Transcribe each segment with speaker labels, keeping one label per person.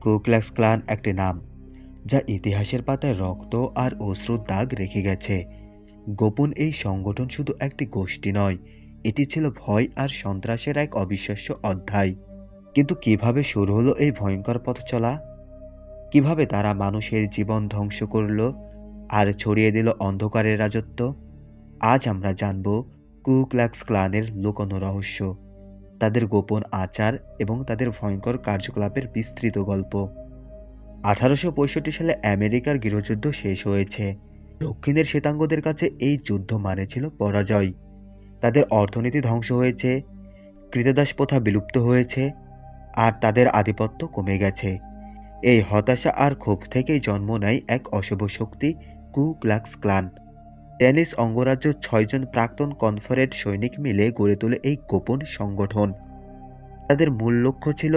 Speaker 1: কু ক্লাক্স ক্লান একটি নাম যা ইতিহাসের পাতায় রক্ত আর অশ্রুর দাগ রেখে গেছে। গোপন এই সংগঠন শুধু একটি গোষ্ঠী নয়, এটি ছিল ভয় আর সন্ত্রাসের এক অবিশ্বাস্য অধ্যায়। কিন্তু কিভাবে শুরু হলো এই ভয়ঙ্কর পথ চলা? কিভাবে তারা মানুষের জীবন ধ্বংস করল আর ছড়িয়ে দিল অন্ধকারের রাজত্ব? আজ আমরা জানব কু ক্লাক্স ক্লানের লুকোনো রহস্য, তাদের গোপন আচার এবং তাদের ভয়ঙ্কর কার্যকলাপের বিস্তৃত গল্প। 1865 সালে আমেরিকার গৃহযুদ্ধ শেষ হয়েছে। দক্ষিণের শ্বেতাঙ্গদের কাছে এই যুদ্ধ মানে ছিল পরাজয়। তাদের অর্থনীতি ধ্বংস হয়েছে, ক্রীতদাস প্রথা বিলুপ্ত হয়েছে, আর তাদের আধিপত্য কমে গেছে। এই হতাশা আর ক্ষোভ থেকেই জন্ম নেয় এক অশুভ শক্তি, কু ক্লাক্স ক্লান। টেনিস অঙ্গরাজ্য 6 জন প্রাক্তন কনফেডারেট সৈনিক মিলে গড়ে তোলে এই গোপন সংগঠন। তাদের মূল লক্ষ্য ছিল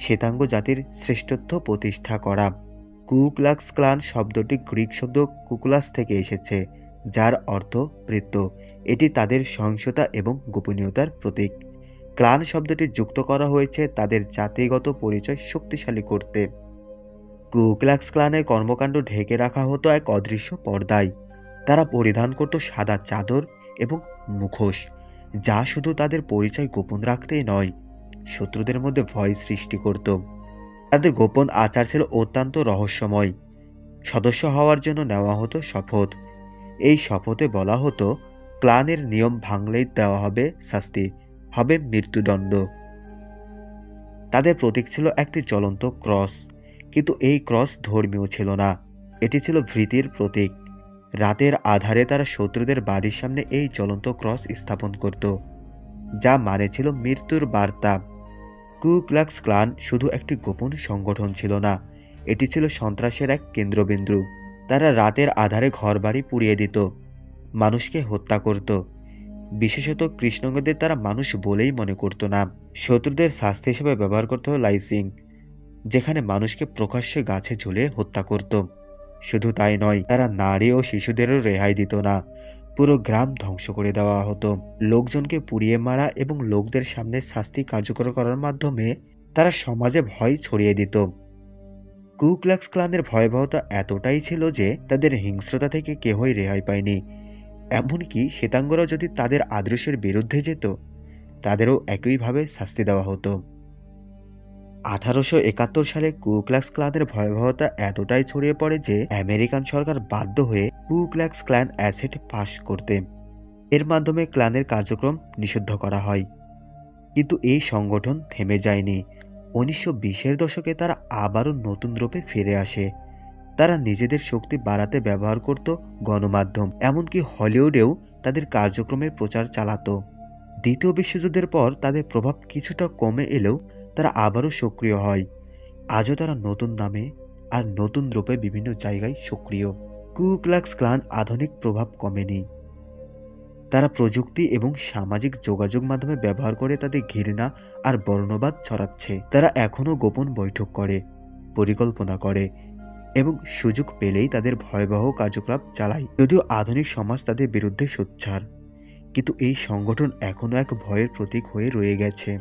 Speaker 1: শ্বেতাঙ্গ জাতির শ্রেষ্ঠত্ব প্রতিষ্ঠা করা। কু ক্লাক্স ক্লান শব্দটি গ্রিক শব্দ কুকুলাস থেকে এসেছে, যার অর্থ ভৃত্য। এটি তাদের সহিংসতা এবং গোপনীয়তার প্রতীক। ক্লান শব্দটি যুক্ত করা হয়েছে তাদের জাতিগত পরিচয় শক্তিশালী করতে। কু ক্লাক্স ক্লানের কর্মকাণ্ড ঢেকে রাখা হতো এক অদৃশ্য পর্দায়। তারা পরিধান করত সাদা চাদর এবং মুখোশ, যা শুধু তাদের পরিচয় গোপন রাখতেই নয়, শত্রুদের মধ্যে ভয় সৃষ্টি করত। তাদের গোপন আচার ছিল অত্যন্ত রহস্যময়। সদস্য হওয়ার জন্য নেওয়া হতো শপথ। এই শপথে বলা হতো ক্লানের নিয়ম ভাঙলেই দেওয়া হবে শাস্তি, হবে মৃত্যুদণ্ড। তাদের প্রতীক ছিল একটি জ্বলন্ত ক্রস, কিন্তু এই ক্রস ধর্মীয় ছিল না, এটি ছিল ভীতির প্রতীক। রাতের আধারে তারা শত্রুদের বাড়ির সামনে এই জ্বলন্ত ক্রস স্থাপন করত, যা মানে ছিল মৃত্যুর বার্তা। কু ক্লাক্স ক্লান শুধু একটি গোপন সংগঠন ছিল না, এটি ছিল সন্ত্রাসের এক কেন্দ্রবিন্দু। তারা রাতের আধারে ঘরবাড়ি পুড়িয়ে দিত, মানুষকে হত্যা করত। বিশেষত কৃষ্ণাঙ্গদের তারা মানুষ বলেই মনে করত না। শত্রুদের শাস্তি হিসেবে ব্যবহার করত লাইসিং, যেখানে মানুষকে প্রকাশ্যে গাছে ঝুলিয়ে হত্যা করত। শুধু তাই নয়, তারা নারী ও শিশুদেরও রেহাই দিত না। পুরো গ্রাম ধ্বংস করে দেওয়া হতো। লোকজনকে পুড়িয়ে মারা এবং লোকদের সামনে শাস্তি কার্যকর করার মাধ্যমে তারা সমাজে ভয় ছড়িয়ে দিত। কু ক্লাক্স ক্লানের ভয়াবহতা এতটাই ছিল যে তাদের হিংস্রতা থেকে কেউই রেহাই পায়নি। এমনকি শ্বেতাঙ্গরা যদি তাদের আদর্শের বিরুদ্ধে যেত, তাদেরও একইভাবে শাস্তি দেওয়া হতো। 1871 সালে কু ক্লাক্স ক্লানের ভয়াবহতা এতটাই ছড়িয়ে পড়ে যে আমেরিকান সরকার বাধ্য হয়ে কু ক্লাক্স ক্লান অ্যাক্ট পাস করতে। এর মাধ্যমে ক্লানের কার্যক্রম নিষিদ্ধ করা হয়। কিন্তু এই সংগঠন থেমে যায়নি। 1920-এর দশকে তারা আবারও নতুন রূপে ফিরে আসে। তারা নিজেদের শক্তি বাড়াতে ব্যবহার করত গণমাধ্যম, এমনকি হলিউডেও তাদের কার্যক্রমের প্রচার চালাতো। দ্বিতীয় বিশ্বযুদ্ধের পর তাদের প্রভাব কিছুটা কমে এলেও তারা আবারও সক্রিয় হয়। আজও তারা নতুন নামে আর নতুন রূপে বিভিন্ন জায়গায় সক্রিয়। কু ক্লাক্স ক্লান আধুনিক প্রভাব কমেনি। তারা প্রযুক্তি এবং সামাজিক যোগাযোগ মাধ্যমে ব্যবহার করে তাদের ঘৃণা আর বর্ণবাদ ছড়াচ্ছে। তারা এখনো গোপন বৈঠক করে, পরিকল্পনা করে এবং সুযোগ পেলেই তাদের ভয়াবহ কার্যকলাপ চালায়। যদিও আধুনিক সমাজ তাদের বিরুদ্ধে সোচ্চার, কিন্তু এই সংগঠন এখনো এক ভয়ের প্রতীক হয়ে রয়ে গেছে।